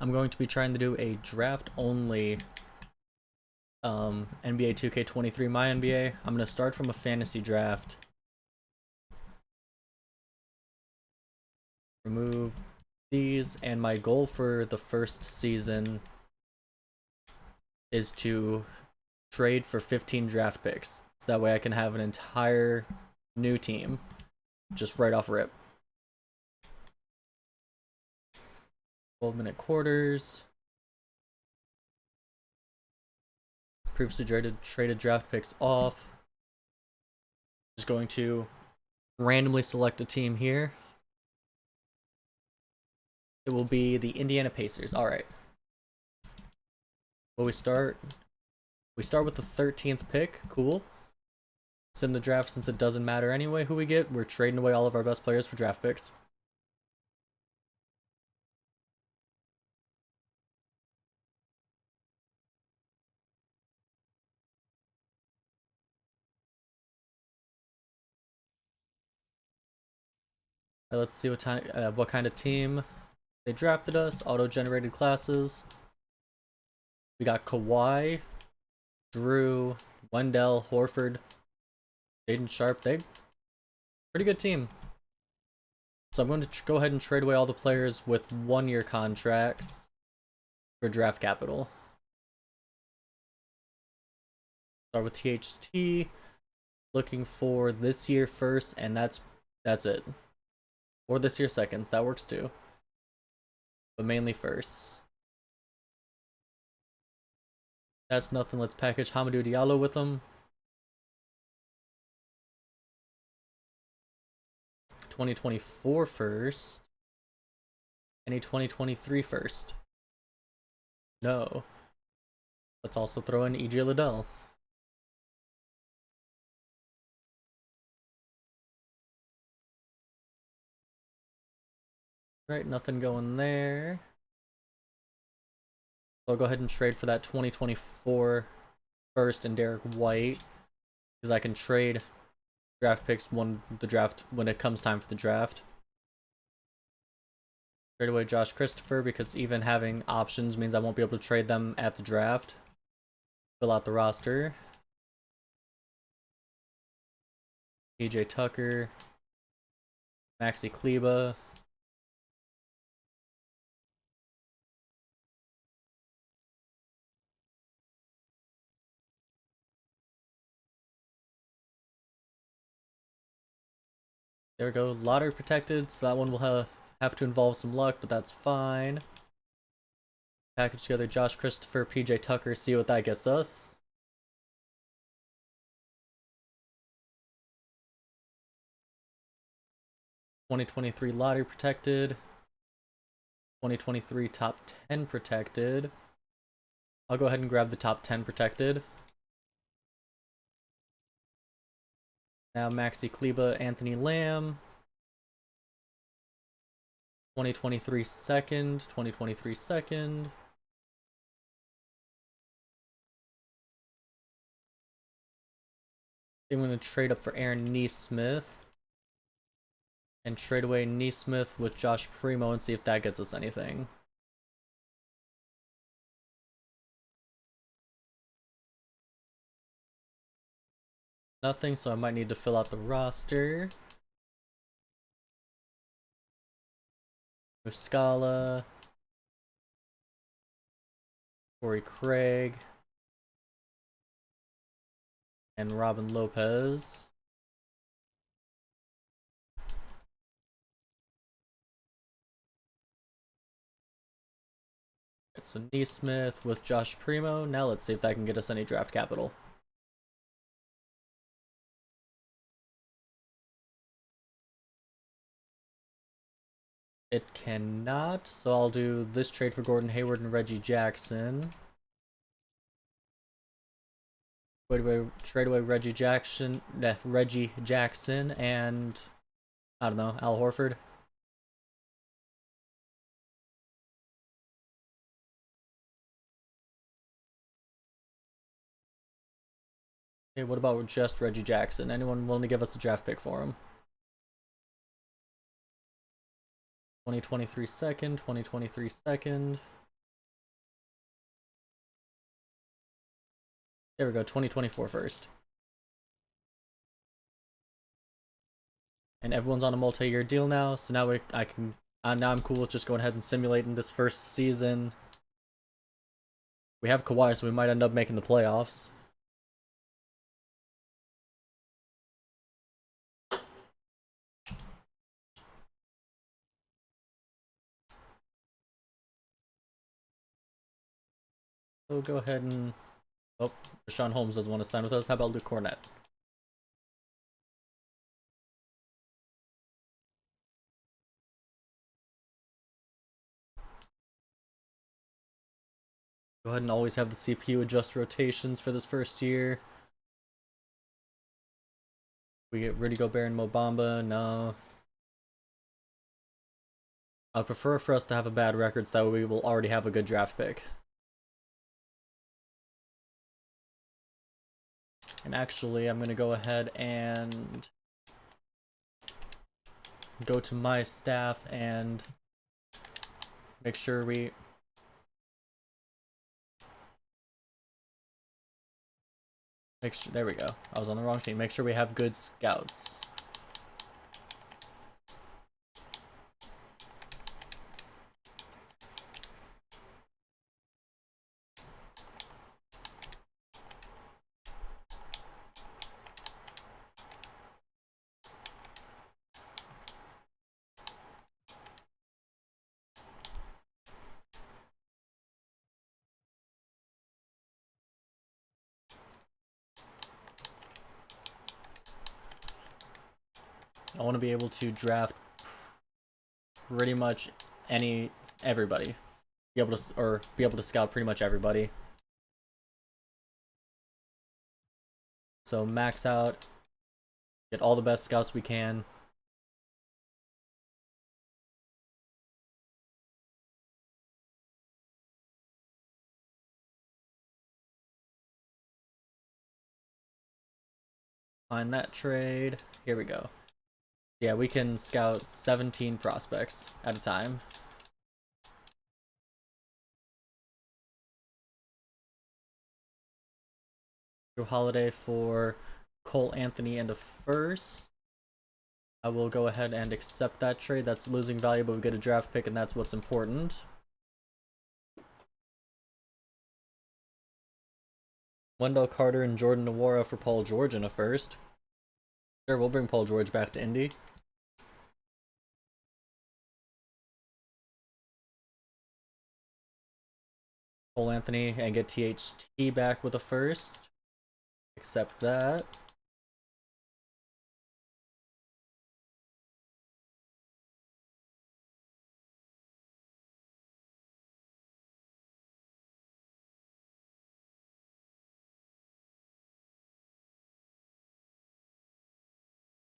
I'm going to be trying to do a draft only NBA 2K23 MyNBA. I'm going to start from a fantasy draft. Remove these, and my goal for the first season is to trade for 15 draft picks. So that way I can have an entire new team just right off rip. 12-minute quarters. Previously traded draft picks off. Just going to randomly select a team here. It will be the Indiana Pacers. Alright. Will we start? We start with the 13th pick. Cool. Sim the draft, since it doesn't matter anyway who we get. We're trading away all of our best players for draft picks. Let's see what kind of team they drafted us. Auto-generated classes. We got Kawhi, Drew, Wendell, Horford, Jaden Sharp. They pretty good team. So I'm going to go ahead and trade away all the players with 1-year contracts for draft capital. Start with THT. Looking for this year first, and that's it. Or this year seconds, that works too. But mainly first. That's nothing. Let's package Hamidou Diallo with them. 2024 first. Any 2023 first? No. Let's also throw in EJ Liddell. Right, nothing going there. So I'll go ahead and trade for that 2024 first and Derek White, because I can trade draft picks when it comes time for the draft. Trade away Josh Christopher, because even having options means I won't be able to trade them at the draft. Fill out the roster. PJ Tucker, Maxi Kleber. There we go, lottery protected, so that one will have to involve some luck, but that's fine. Package together Josh Christopher, PJ Tucker, see what that gets us. (2023) lottery protected. 2023 top 10 protected. I'll go ahead and grab the top 10 protected. Now Maxi Kleber, Anthony Lamb. 2023 second, 2023 second. I'm going to trade up for Aaron Nesmith. And trade away Nesmith with Josh Primo and see if that gets us anything. Nothing, so I might need to fill out the roster. Muscala, Corey Craig, and Robin Lopez. So Nesmith with Josh Primo. Now let's see if that can get us any draft capital. It cannot, so I'll do this trade for Gordon Hayward and Reggie Jackson. Trade away Reggie Jackson, and I don't know, Al Horford. Okay, what about just Reggie Jackson? Anyone willing to give us a draft pick for him? 2023 second, 2023 second. There we go, 2024 first. And everyone's on a multi-year deal now, so now now I'm cool with just going ahead and simulating this first season. We have Kawhi, so we might end up making the playoffs. We'll go ahead and... Oh, Rashawn Holmes doesn't want to sign with us. How about Luke Cornett? Go ahead and always have the CPU adjust rotations for this first year. We get Rudy Gobert and Mo Bamba. No. I'd prefer for us to have a bad record so that way we will already have a good draft pick. And actually, I'm going to go ahead and go to my staff and make sure we... there we go. I was on the wrong team. Make sure we have good scouts. I want to be able to draft pretty much everybody. Be able to scout pretty much everybody. So max out, get all the best scouts we can. Find that trade. Here we go. Yeah, we can scout 17 prospects at a time. Drew Holiday for Cole Anthony and a first. I will go ahead and accept that trade. That's losing value, but we get a draft pick, and that's what's important. Wendell Carter and Jordan Nwora for Paul George in a first. Sure, we'll bring Paul George back to Indy. Cole Anthony and get THT back with a first. Accept that.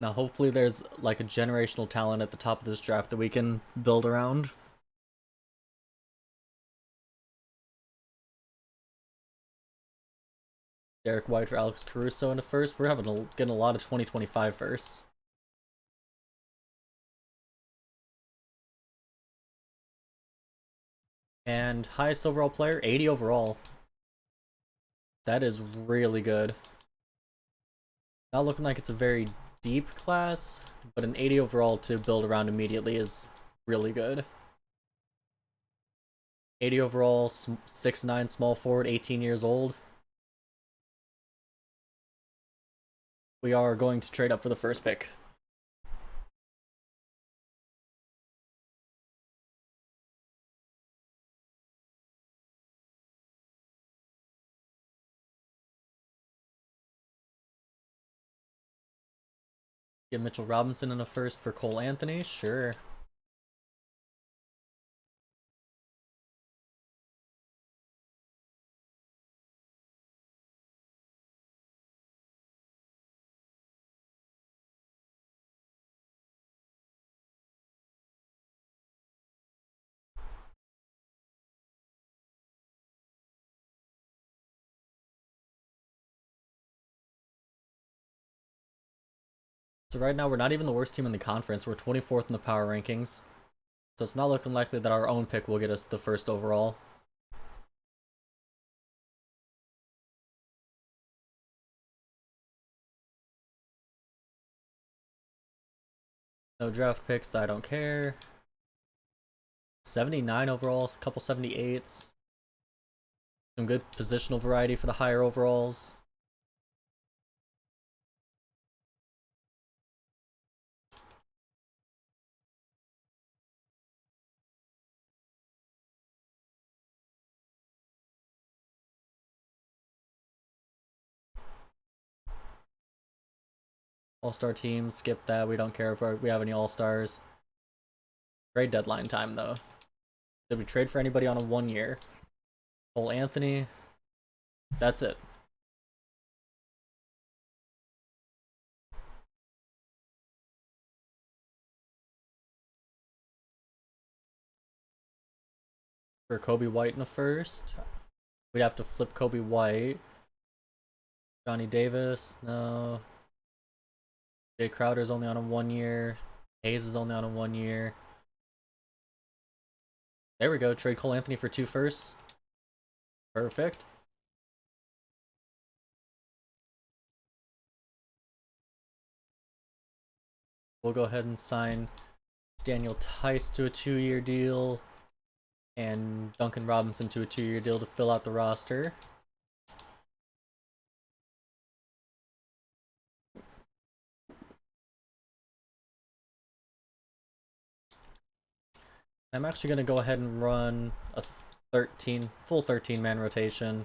Now hopefully there's like a generational talent at the top of this draft that we can build around. Derek White for Alex Caruso in the first. We're getting a lot of 2025 firsts. And highest overall player, 80 overall. That is really good. Not looking like it's a very deep class, but an 80 overall to build around immediately is really good. 80 overall, 6'9", small forward, 18 years old. We are going to trade up for the first pick. Get Mitchell Robinson in a first for Cole Anthony, sure. So right now, we're not even the worst team in the conference. We're 24th in the power rankings. So it's not looking likely that our own pick will get us the first overall. No draft picks, I don't care. 79 overalls, a couple 78s. Some good positional variety for the higher overalls. All-star teams, skip that. We don't care if we have any all-stars. Trade deadline time, though. Did we trade for anybody on a 1 year? Cole Anthony. That's it. For Kobe White in the first. We'd have to flip Kobe White. Johnny Davis, no. Jay Crowder's only on a 1 year. Hayes is only on a 1 year. There we go. Trade Cole Anthony for 2 firsts. Perfect. We'll go ahead and sign Daniel Tice to a 2-year deal and Duncan Robinson to a 2-year deal to fill out the roster. I'm actually going to go ahead and run a full 13-man rotation.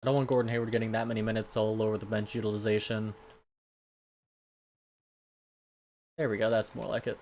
I don't want Gordon Hayward getting that many minutes, so I'll lower the bench utilization. There we go, that's more like it.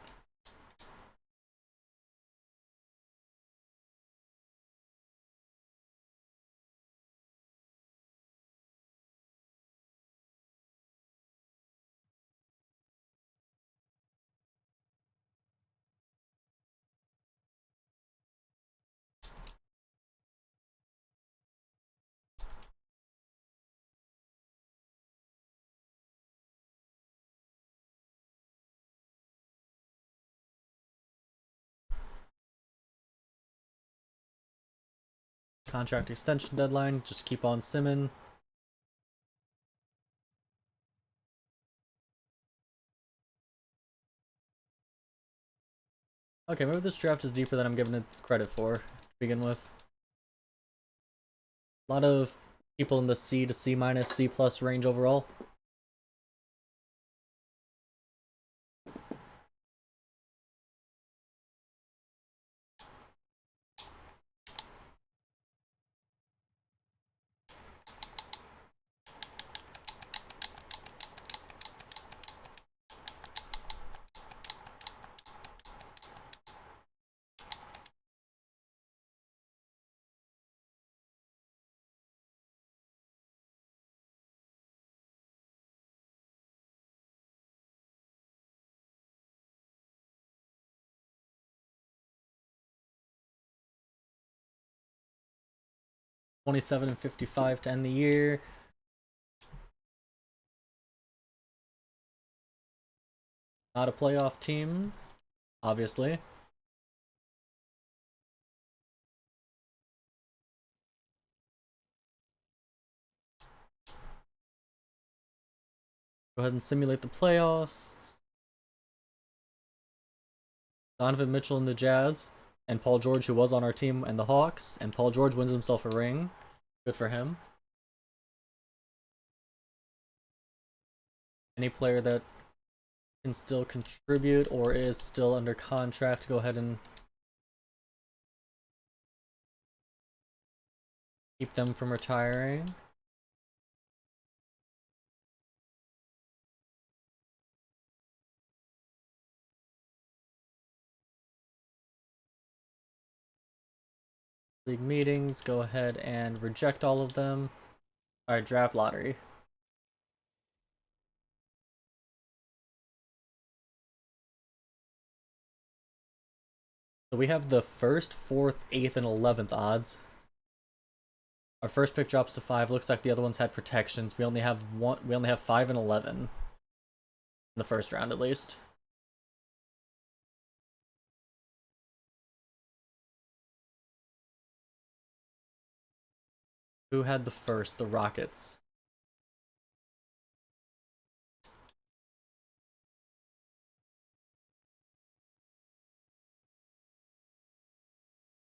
Contract extension deadline, just keep on simming. Okay, maybe this draft is deeper than I'm giving it credit for to begin with. A lot of people in the C to C minus, C plus range overall. $27 and $55 to end the year. Not a playoff team, obviously. Go ahead and simulate the playoffs. Donovan Mitchell and the Jazz, and Paul George, who was on our team, and the Hawks. And Paul George wins himself a ring. Good for him. Any player that can still contribute or is still under contract, go ahead and keep them from retiring. League meetings, go ahead and reject all of them. Alright, draft lottery. So we have the 1st, 4th, 8th, and 11th odds. Our first pick drops to 5. Looks like the other ones had protections. We only have 5 and 11 in the first round, at least. Who had the first? The Rockets.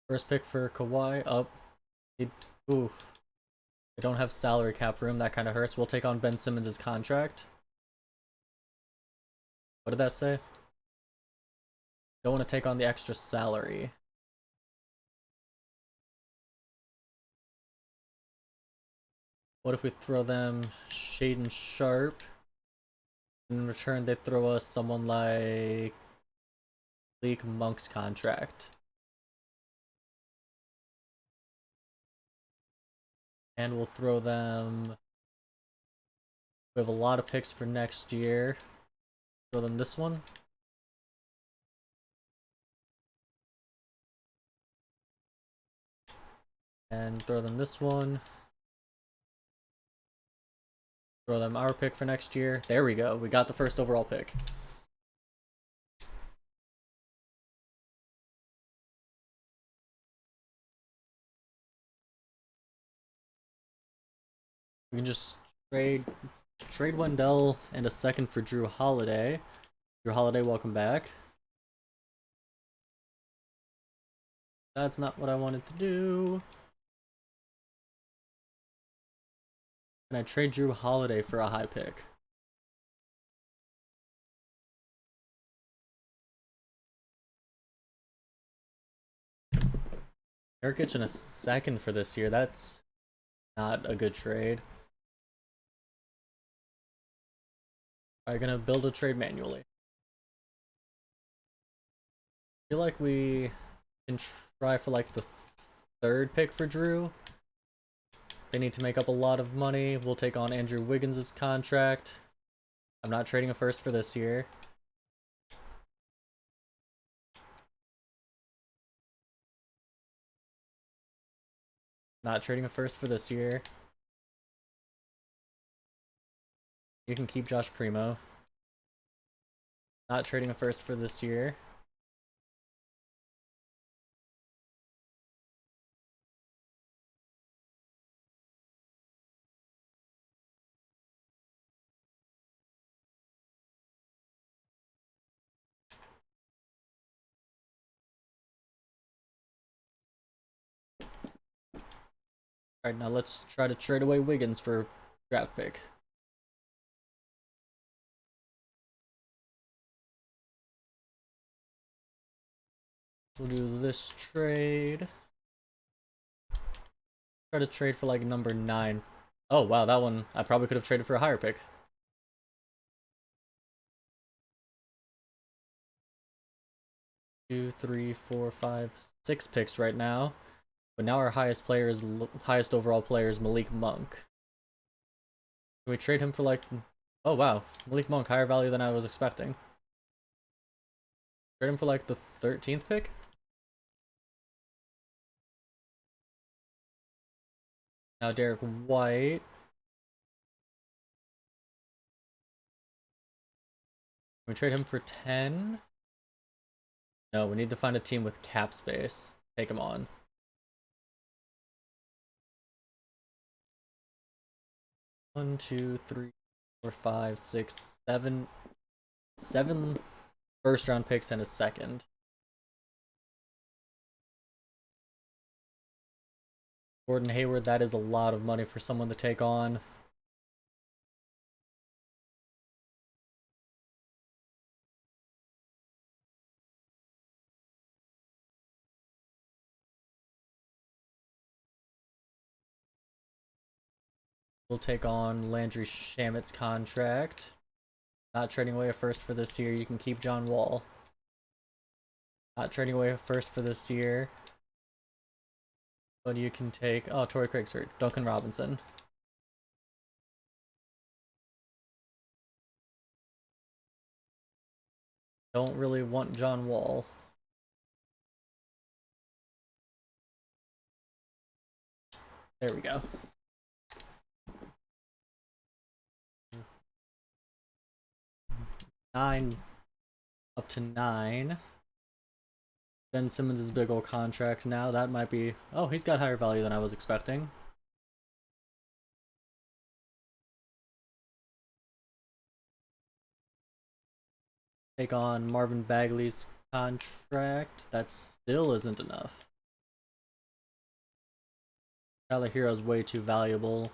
First pick for Kawhi. Up. Ooh. They don't have salary cap room. That kind of hurts. We'll take on Ben Simmons' contract. What did that say? Don't want to take on the extra salary. What if we throw them Shaden Sharp? In return, they throw us someone like Malik Monk's contract. And we'll throw them... We have a lot of picks for next year. Throw them this one. And throw them this one. Throw them our pick for next year. There we go. We got the first overall pick. We can just trade Wendell and a second for Drew Holiday. Drew Holiday, welcome back. That's not what I wanted to do. Can I trade Drew Holiday for a high pick? Nurkic and a second for this year. That's not a good trade. Alright, gonna build a trade manually. I feel like we can try for like the third pick for Drew. They need to make up a lot of money. We'll take on Andrew Wiggins' contract. I'm not trading a first for this year. Not trading a first for this year. You can keep Josh Primo. Not trading a first for this year. Alright, now let's try to trade away Wiggins for draft pick. We'll do this trade. Try to trade for like number 9. Oh wow, that one I probably could have traded for a higher pick. Two, three, four, five, 6 picks right now. But now our highest overall player is Malik Monk. Can we trade him for like... Oh wow, Malik Monk, higher value than I was expecting. Trade him for like the 13th pick? Now Derek White. Can we trade him for 10? No, we need to find a team with cap space. Take him on. One, two, three, four, five, six, seven. 7 first round picks and a second. Gordon Hayward, that is a lot of money for someone to take on. We'll take on Landry Shamit's contract. Not trading away a first for this year. You can keep John Wall. Not trading away a first for this year. But you can take... Oh, Torrey Craig's hurt. Duncan Robinson. Don't really want John Wall. There we go. Up to 9. Ben Simmons' big old contract now. That might be... Oh, he's got higher value than I was expecting. Take on Marvin Bagley's contract. That still isn't enough. Tyler Hero is way too valuable.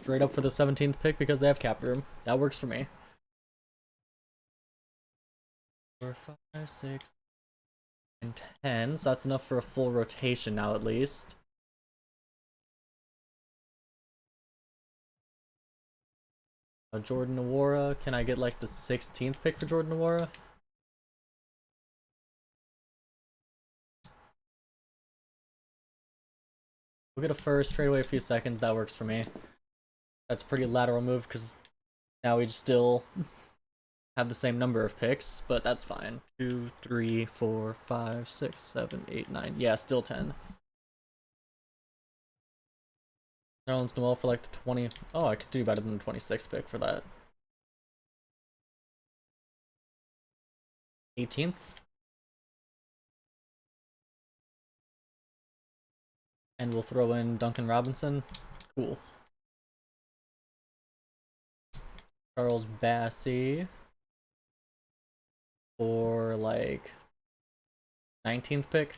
Straight up for the 17th pick because they have cap room. That works for me. 4, 5, 6, and 10. So that's enough for a full rotation now, at least. Jordan Nwora. Can I get like the 16th pick for Jordan Nwora? We'll get a first, trade away a few seconds. That works for me. That's a pretty lateral move because now we still have the same number of picks, but that's fine. 2, 3, 4, 5, 6, 7, 8, 9. Yeah, still 10. Nerlens Noel for like the 20. Oh, I could do better than the 26th pick for that. 18th. And we'll throw in Duncan Robinson. Cool. Charles Bassey for like 19th pick.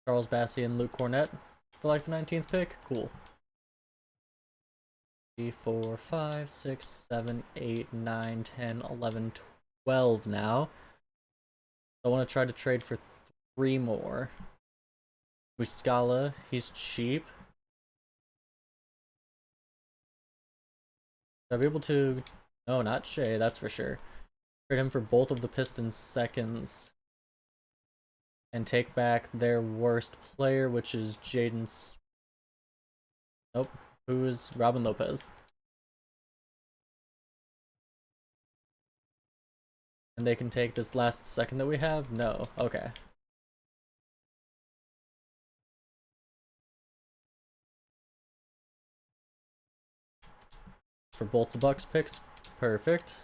Charles Bassey and Luke Cornett for like the 19th pick. Cool. 3, 4, 5, 6, 7, 8, 9, 10, 11, 12 now. I want to try to trade for 3 more. Muscala, he's cheap. I'll be able to... No, not Shea, that's for sure. Trade him for both of the Pistons' seconds. And take back their worst player, which is Jaden's... Nope. Who is Robin Lopez? And they can take this last second that we have? No. Okay. For both the Bucks picks. Perfect.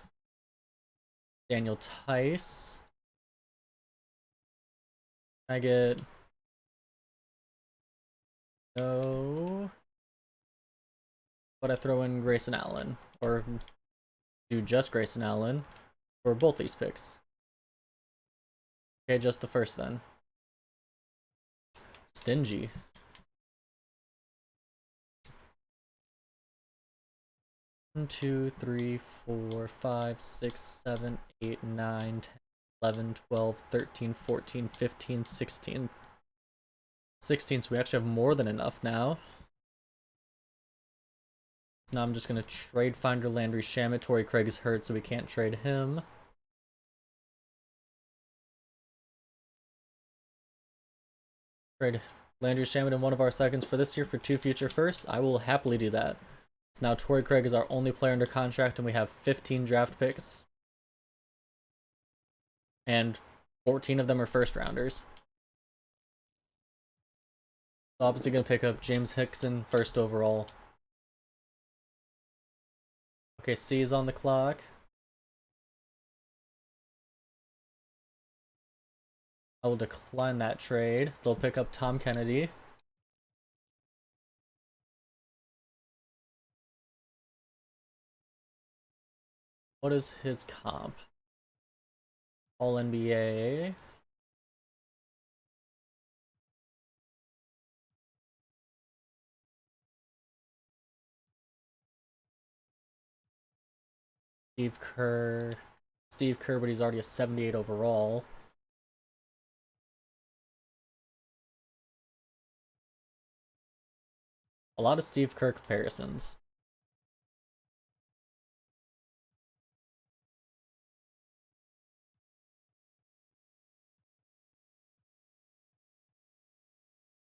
Daniel Tice. I get... No. But I throw in Grayson Allen. Or do just Grayson Allen for both these picks. Okay, just the first then. Stingy. One, 2, 3, 4, 5, 6, 7, 8, 9, 10, 11, 12, 13, 14, 15, 16. 16, so we actually have more than enough now. So now I'm just going to trade Finder Landry Shamet. Torrey Craig is hurt, so we can't trade him. Trade Landry Shamet in one of our seconds for this year for 2 future firsts. I will happily do that. So now Torrey Craig is our only player under contract, and we have 15 draft picks. And 14 of them are first rounders. So obviously going to pick up James Hickson first overall. Okay, C is on the clock. I will decline that trade. They'll pick up Tom Kennedy. What is his comp? All NBA. Steve Kerr. Steve Kerr, but he's already a 78 overall. A lot of Steve Kerr comparisons.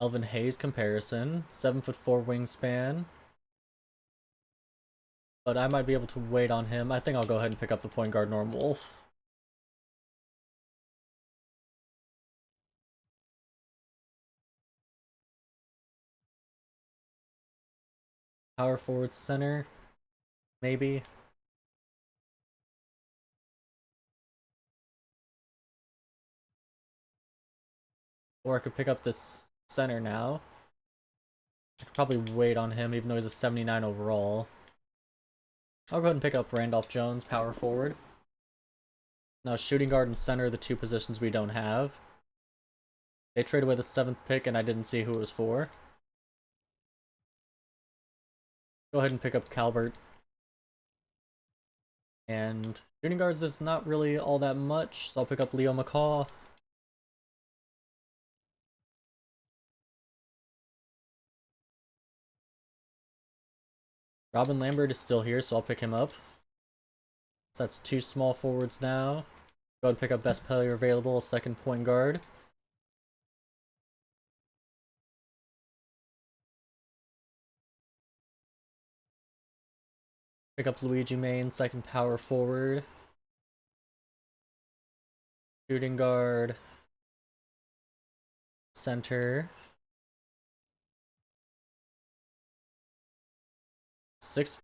Elvin Hayes comparison. 7'4" wingspan. But I might be able to wait on him. I think I'll go ahead and pick up the point guard Norm Wolf. Power forward center. Maybe. Or I could pick up this center now. I could probably wait on him even though he's a 79 overall. I'll go ahead and pick up Randolph Jones, power forward. Now shooting guard and center are the two positions we don't have. They traded away the 7th pick and I didn't see who it was for. Go ahead and pick up Calvert. And shooting guards, there's not really all that much, so I'll pick up Leo McCaw. Robin Lambert is still here, so I'll pick him up. So that's 2 small forwards now. Go ahead and pick up best player available, second point guard. Pick up Luigi Main, second power forward. Shooting guard. Center. 6